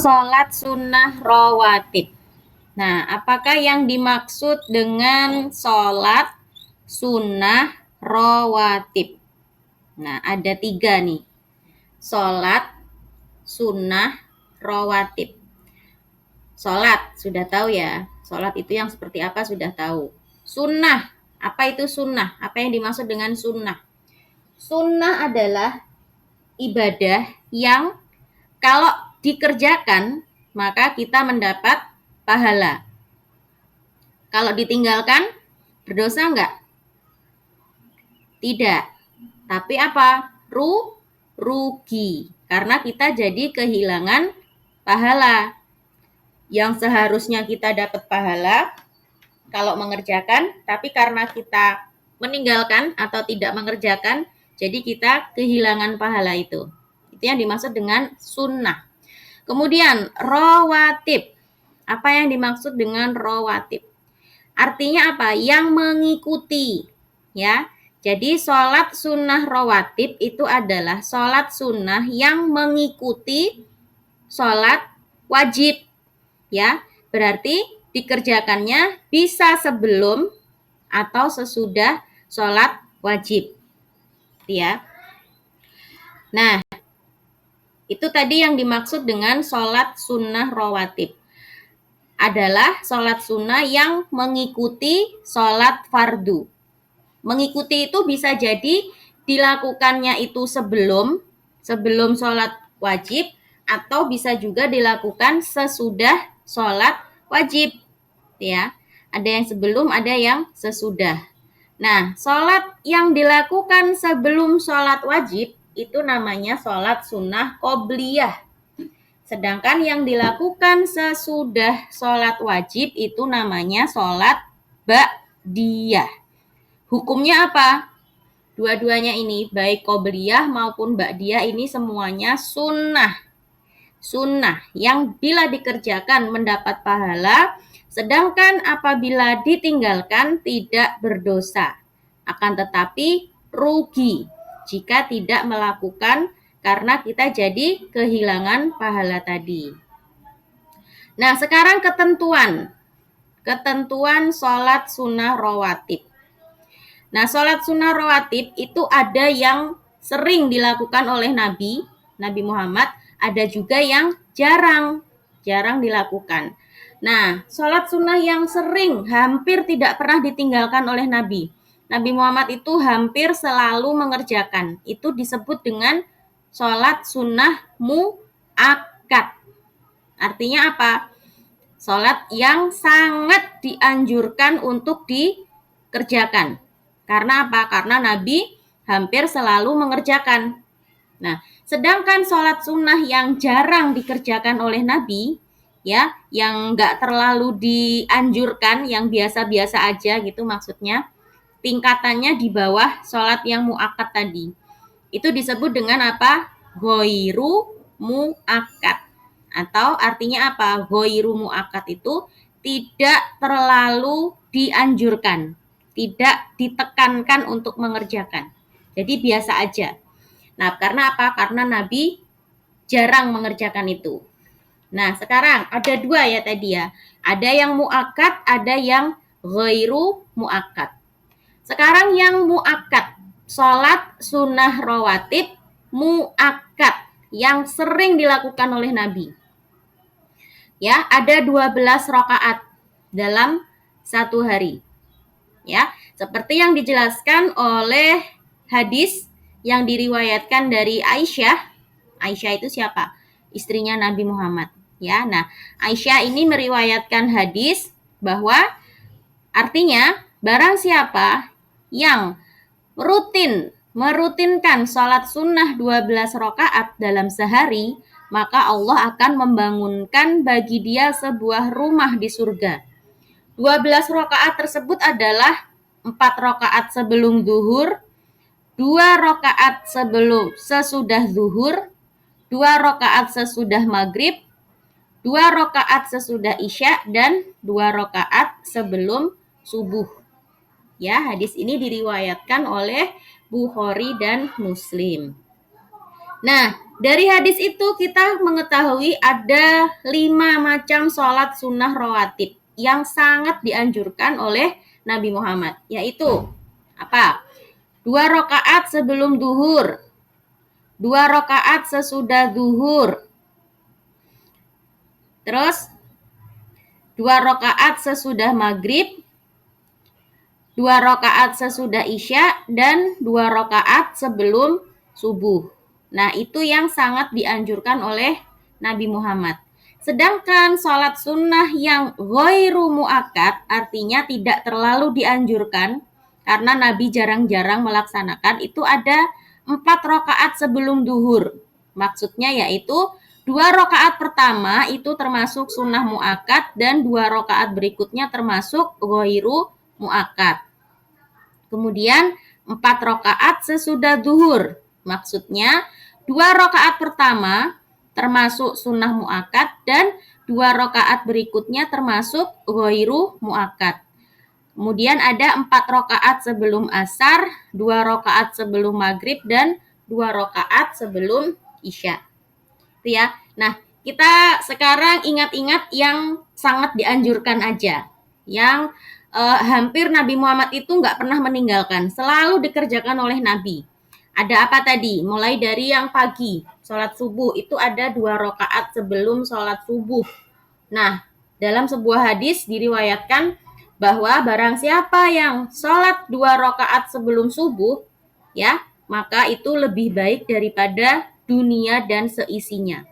sholat sunnah rawatib. Nah, apakah yang dimaksud dengan sholat sunnah rawatib? Nah, ada 3 nih. Sholat sunnah rawatib. Sholat, sudah tahu ya. Sholat itu yang seperti apa sudah tahu. Sunnah, apa itu sunnah? Apa yang dimaksud dengan sunnah? Sunnah adalah ibadah yang kalau dikerjakan, maka kita mendapat pahala. Kalau ditinggalkan, berdosa enggak? Tidak. Tapi apa? Rugi. Karena kita jadi kehilangan pahala. Yang seharusnya kita dapat pahala kalau mengerjakan, tapi karena kita meninggalkan atau tidak mengerjakan, jadi kita kehilangan pahala itu. Itu yang dimaksud dengan sunnah. Kemudian rawatib. Apa yang dimaksud dengan rawatib? Artinya apa? Yang mengikuti, ya. Jadi sholat sunnah rawatib itu adalah sholat sunnah yang mengikuti sholat wajib, ya. Berarti dikerjakannya bisa sebelum atau sesudah sholat wajib, ya. Nah, itu tadi yang dimaksud dengan sholat sunnah rawatib. Adalah sholat sunnah yang mengikuti sholat fardu. Mengikuti itu bisa jadi dilakukannya itu sebelum sholat wajib, atau bisa juga dilakukan sesudah sholat wajib, ya. Ada yang sebelum, ada yang sesudah. Nah, sholat yang dilakukan sebelum sholat wajib itu namanya sholat sunnah qobliyah. Sedangkan yang dilakukan sesudah sholat wajib itu namanya sholat ba'diyah. Hukumnya apa? Dua-duanya ini, baik qobliyah maupun ba'diyah, ini semuanya sunnah. Sunnah yang bila dikerjakan mendapat pahala, sedangkan apabila ditinggalkan tidak berdosa. Akan tetapi rugi jika tidak melakukan, karena kita jadi kehilangan pahala tadi. Nah, sekarang ketentuan sholat sunnah rawatib. Nah, sholat sunnah rawatib itu ada yang sering dilakukan oleh Nabi Muhammad, ada juga yang jarang dilakukan. Nah, sholat sunnah yang sering, hampir tidak pernah ditinggalkan oleh Nabi Muhammad itu hampir selalu mengerjakan. Itu disebut dengan sholat sunnah mu'akkad. Artinya apa? Sholat yang sangat dianjurkan untuk dikerjakan. Karena apa? Karena Nabi hampir selalu mengerjakan. Nah, sedangkan sholat sunnah yang jarang dikerjakan oleh Nabi, ya, yang nggak terlalu dianjurkan, yang biasa-biasa aja gitu maksudnya, tingkatannya di bawah sholat yang mu'akkad tadi. Itu disebut dengan apa? Ghairu mu'akkad. Atau artinya apa? Ghairu mu'akkad itu tidak terlalu dianjurkan, tidak ditekankan untuk mengerjakan. Jadi biasa aja. Nah, karena apa? Karena Nabi jarang mengerjakan itu. Nah, sekarang ada 2 ya tadi ya. Ada yang mu'akkad, ada yang ghairu mu'akkad. Sekarang yang mu'akkad, sholat sunnah rawatib mu'akkad yang sering dilakukan oleh Nabi. Ya, ada 12 rakaat dalam satu hari. Ya, seperti yang dijelaskan oleh hadis yang diriwayatkan dari Aisyah. Aisyah itu siapa? Istrinya Nabi Muhammad. Ya, nah Aisyah ini meriwayatkan hadis bahwa artinya barang siapa yang merutinkan sholat sunnah 12 rakaat dalam sehari, maka Allah akan membangunkan bagi dia sebuah rumah di surga. 12 rakaat tersebut adalah 4 rakaat sebelum zuhur, 2 rakaat sesudah zuhur, 2 rakaat sesudah maghrib, 2 rakaat sesudah isya, dan 2 rakaat sebelum subuh. Ya, hadis ini diriwayatkan oleh Bukhari dan Muslim. Nah, Dari hadis itu kita mengetahui ada 5 macam sholat sunnah rawatib yang sangat dianjurkan oleh Nabi Muhammad, yaitu apa? 2 rakaat sebelum duhur, 2 rakaat sesudah duhur, terus 2 rakaat sesudah maghrib, 2 rakaat sesudah isya, dan 2 rakaat sebelum subuh. Nah, itu yang sangat dianjurkan oleh Nabi Muhammad. Sedangkan sholat sunnah yang ghairu mu'akkad, artinya tidak terlalu dianjurkan, karena Nabi jarang-jarang melaksanakan, itu ada 4 rakaat sebelum duhur. Maksudnya yaitu 2 rakaat pertama itu termasuk sunnah mu'akkad, dan 2 rakaat berikutnya termasuk ghairu mu'akkad. Kemudian 4 rakaat sesudah duhur. Maksudnya 2 rakaat pertama termasuk sunnah mu'akkad, dan 2 rakaat berikutnya termasuk ghairu mu'akkad. Kemudian ada 4 rakaat sebelum asar, 2 rakaat sebelum maghrib, dan 2 rakaat sebelum isya. Itu ya. Nah, kita sekarang ingat-ingat yang sangat dianjurkan aja. Yang hampir Nabi Muhammad itu nggak pernah meninggalkan. Selalu dikerjakan oleh Nabi. Ada apa tadi? Mulai dari yang pagi, sholat subuh. Itu ada 2 rakaat sebelum sholat subuh. Nah, dalam sebuah hadis diriwayatkan bahwa barang siapa yang sholat 2 rakaat sebelum subuh, ya, maka itu lebih baik daripada dunia dan seisinya.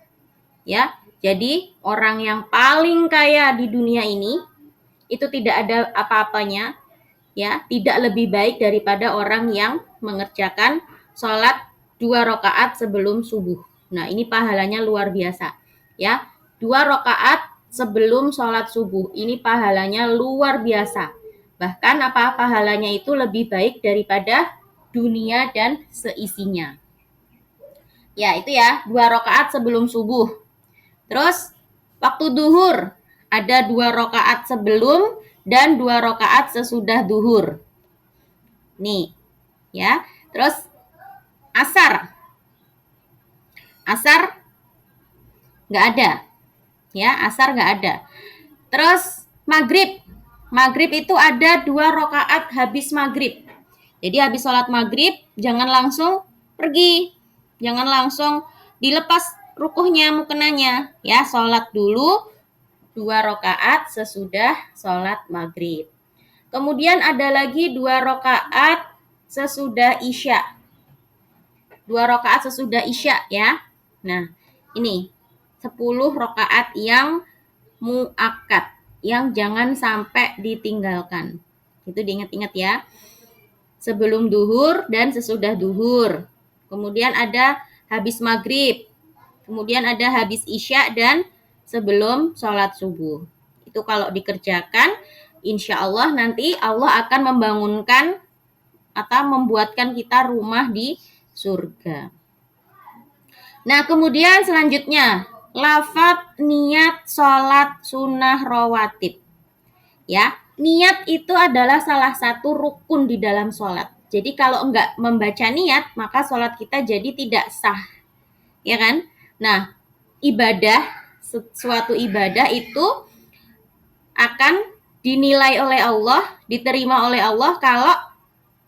Ya, jadi orang yang paling kaya di dunia ini itu tidak ada apa-apanya, ya, tidak lebih baik daripada orang yang mengerjakan sholat 2 rakaat sebelum subuh. Nah, ini pahalanya luar biasa, ya. 2 rakaat sebelum sholat subuh, ini pahalanya luar biasa. Bahkan apa pahalanya itu lebih baik daripada dunia dan seisinya. Ya, itu ya, 2 rakaat sebelum subuh. Terus waktu duhur ada 2 rakaat sebelum dan 2 rakaat sesudah duhur. Nih, ya. Terus asar, asar nggak ada, ya. Asar nggak ada. Terus maghrib, maghrib itu ada 2 rakaat habis maghrib. Jadi habis sholat maghrib jangan langsung pergi, jangan langsung dilepas rukuhnya, mukenanya, ya. Sholat dulu 2 rakaat sesudah sholat maghrib. Kemudian ada lagi 2 rakaat sesudah isya. 2 rakaat sesudah isya, ya. Nah, ini 10 rakaat yang mu'akkad, yang jangan sampai ditinggalkan. Itu diingat-ingat ya. Sebelum duhur dan sesudah duhur. Kemudian ada habis maghrib. Kemudian ada habis isya dan sebelum sholat subuh. Itu kalau dikerjakan, insya Allah nanti Allah akan membangunkan atau membuatkan kita rumah di surga. Nah, kemudian selanjutnya, lafadz niat sholat sunnah rawatib. Ya, niat itu adalah salah satu rukun di dalam sholat. Jadi kalau enggak membaca niat, maka sholat kita jadi tidak sah. Ya kan? Nah, ibadah, suatu ibadah itu akan dinilai oleh Allah, diterima oleh Allah kalau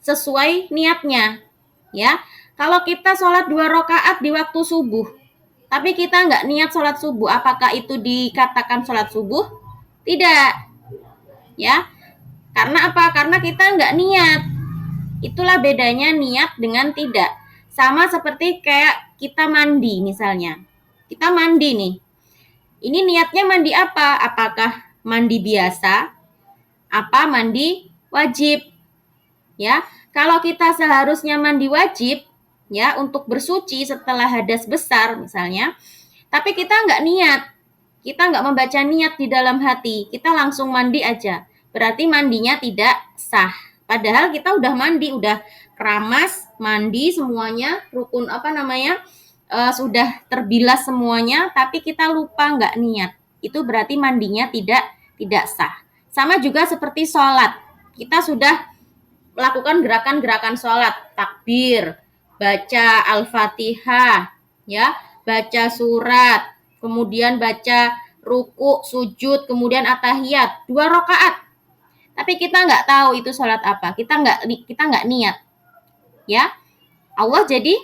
sesuai niatnya. Ya, kalau kita sholat 2 rakaat di waktu subuh, tapi kita nggak niat sholat subuh, apakah itu dikatakan sholat subuh? Tidak, ya. Karena apa? Karena kita nggak niat. Itulah bedanya niat dengan tidak. Sama seperti kayak kita mandi misalnya. Kita mandi nih. Ini niatnya mandi apa? Apakah mandi biasa? Apa mandi wajib? Ya, kalau kita seharusnya mandi wajib, ya, untuk bersuci setelah hadas besar misalnya, tapi kita nggak niat, kita nggak membaca niat di dalam hati, kita langsung mandi aja, berarti mandinya tidak sah. Padahal kita udah mandi, udah keramas, mandi semuanya, rukun sudah terbilas semuanya, tapi kita lupa nggak niat, itu berarti mandinya tidak sah. Sama juga seperti sholat, kita sudah melakukan gerakan-gerakan sholat, takbir, baca Al-Fatihah, ya, baca surat, kemudian baca ruku, sujud, kemudian atahiyat, 2 rakaat. Tapi kita nggak tahu itu sholat apa, kita nggak niat, ya. Allah jadi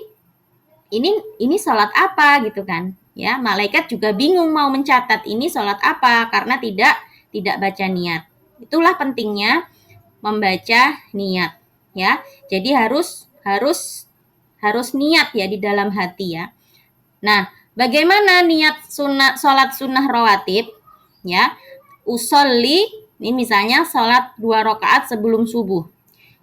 ini sholat apa gitu kan, ya. Malaikat juga bingung mau mencatat ini sholat apa karena tidak baca niat. Itulah pentingnya membaca niat, ya. Jadi harus niat ya di dalam hati ya. Nah, bagaimana niat sholat sunnah rawatib? Ya, usolli, ini misalnya sholat 2 rakaat sebelum subuh.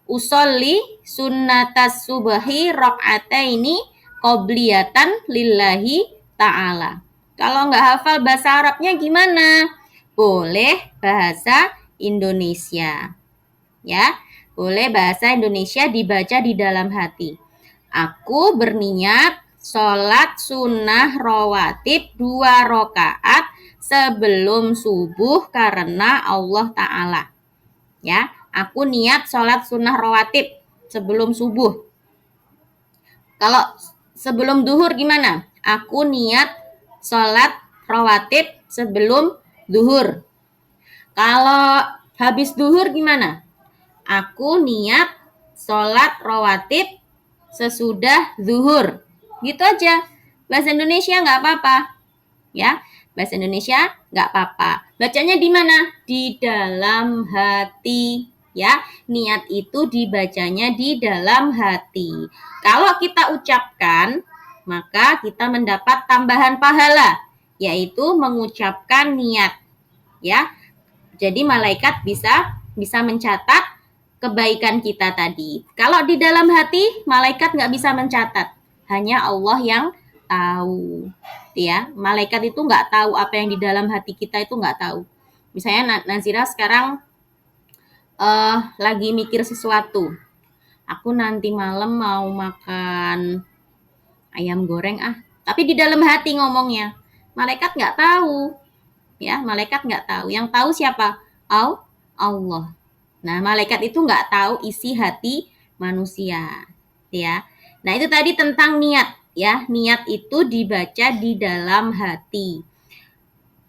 Usolli sunnatas subahi rakaataini qobliyatan lillahi ta'ala. Kalau nggak hafal bahasa Arabnya gimana? Boleh bahasa Indonesia. Ya, boleh bahasa Indonesia dibaca di dalam hati. Aku berniat sholat sunnah rawatib 2 rakaat sebelum subuh karena Allah Ta'ala. Ya, aku niat sholat sunnah rawatib sebelum subuh. Kalau sebelum duhur gimana? Aku niat sholat rawatib sebelum duhur. Kalau habis duhur gimana? Aku niat sholat rawatib sesudah zuhur. Gitu aja. Bahasa Indonesia nggak apa-apa. Ya, bahasa Indonesia nggak apa-apa. Bacanya di mana? Di dalam hati. Ya, niat itu dibacanya di dalam hati. Kalau kita ucapkan, maka kita mendapat tambahan pahala, yaitu mengucapkan niat. Ya, jadi malaikat bisa mencatat kebaikan kita tadi. Kalau di dalam hati, malaikat nggak bisa mencatat. Hanya Allah yang tahu. Ya, malaikat itu nggak tahu apa yang di dalam hati kita, itu nggak tahu. Misalnya Nazira sekarang lagi mikir sesuatu. Aku nanti malam mau makan ayam goreng Tapi di dalam hati ngomongnya. Malaikat nggak tahu. Ya, malaikat nggak tahu. Yang tahu siapa? Allah. Nah, malaikat itu nggak tahu isi hati manusia, ya. Nah, itu tadi tentang niat, ya. Niat itu dibaca di dalam hati.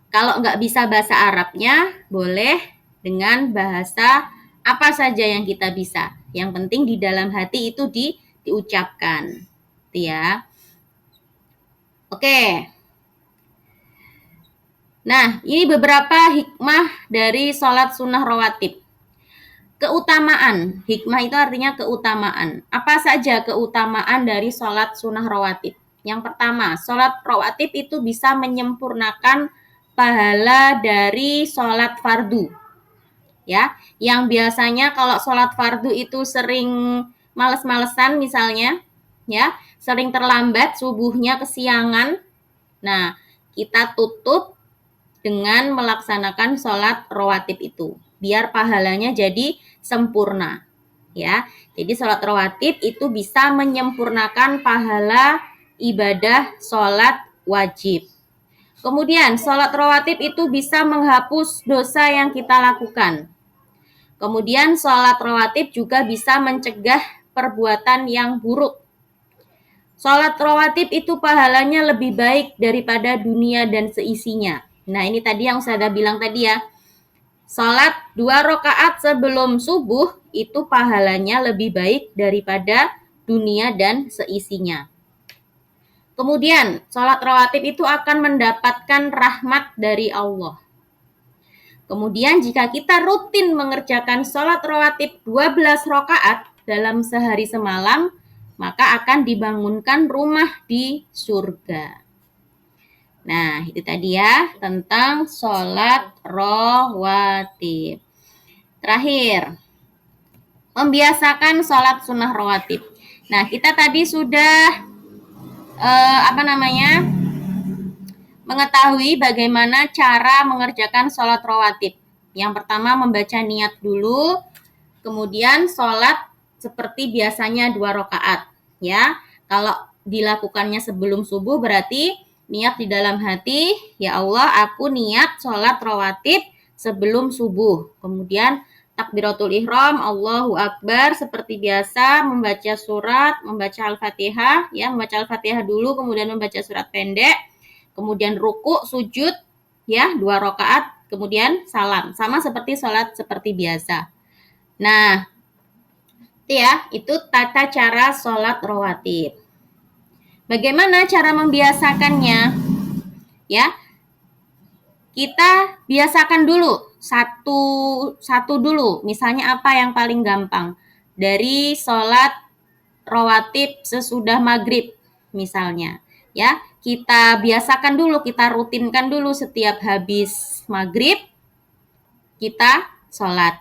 Kalau nggak bisa bahasa Arabnya, boleh dengan bahasa apa saja yang kita bisa. Yang penting di dalam hati itu diucapkan, ya. Oke. Nah, ini beberapa hikmah dari sholat sunnah rawatib. Keutamaan, hikmah itu artinya keutamaan. Apa saja keutamaan dari sholat sunnah rawatib? Yang pertama, sholat rawatib itu bisa menyempurnakan pahala dari sholat fardu. Ya, yang biasanya kalau sholat fardu itu sering males-malesan misalnya, ya, sering terlambat subuhnya kesiangan. Nah, kita tutup dengan melaksanakan sholat rawatib itu, biar pahalanya jadi sempurna, ya. Jadi sholat rawatib itu bisa menyempurnakan pahala ibadah sholat wajib. Kemudian sholat rawatib itu bisa menghapus dosa yang kita lakukan. Kemudian sholat rawatib juga bisa mencegah perbuatan yang buruk. Sholat rawatib itu pahalanya lebih baik daripada dunia dan seisinya. Nah, ini tadi yang saya bilang tadi ya. Sholat 2 rakaat sebelum subuh itu pahalanya lebih baik daripada dunia dan seisinya. Kemudian, sholat rawatib itu akan mendapatkan rahmat dari Allah. Kemudian, jika kita rutin mengerjakan sholat rawatib 12 rakaat dalam sehari semalam, maka akan dibangunkan rumah di surga. Nah, itu tadi ya tentang sholat rawatib. Terakhir, membiasakan sholat sunnah rawatib. Nah, kita tadi sudah mengetahui bagaimana cara mengerjakan sholat rawatib. Yang pertama membaca niat dulu, kemudian sholat seperti biasanya 2 rakaat. Ya, kalau dilakukannya sebelum subuh berarti niat di dalam hati, ya Allah, aku niat sholat rawatib sebelum subuh. Kemudian takbiratul ihram, Allahu Akbar, seperti biasa, membaca surat, membaca Al-Fatihah, ya, membaca Al-Fatihah dulu, kemudian membaca surat pendek, kemudian ruku, sujud, ya, 2 rakaat, kemudian salam, sama seperti sholat seperti biasa. Nah, itu tata cara sholat rawatib. Bagaimana cara membiasakannya? Ya, kita biasakan dulu satu dulu. Misalnya apa yang paling gampang? Dari sholat rawatib sesudah maghrib misalnya. Ya, kita biasakan dulu, kita rutinkan dulu setiap habis maghrib kita sholat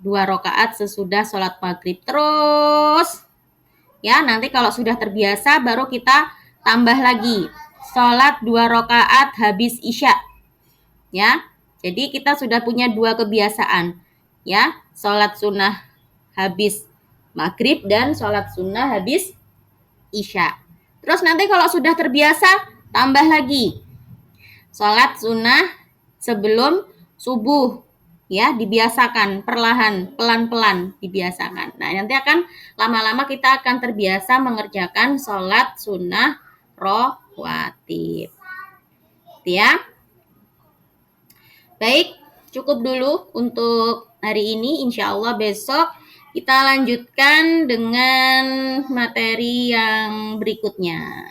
2 rakaat sesudah sholat maghrib. Terus ya, nanti kalau sudah terbiasa baru kita tambah lagi sholat 2 rakaat habis isya. Ya, jadi kita sudah punya 2 kebiasaan, ya, sholat sunnah habis maghrib dan sholat sunnah habis isya. Terus nanti kalau sudah terbiasa, tambah lagi sholat sunnah sebelum subuh, ya, dibiasakan perlahan, pelan-pelan dibiasakan. Nah, nanti akan lama-lama kita akan terbiasa mengerjakan sholat sunnah rawatib, ya. Baik, cukup dulu untuk hari ini. Insya Allah besok kita lanjutkan dengan materi yang berikutnya.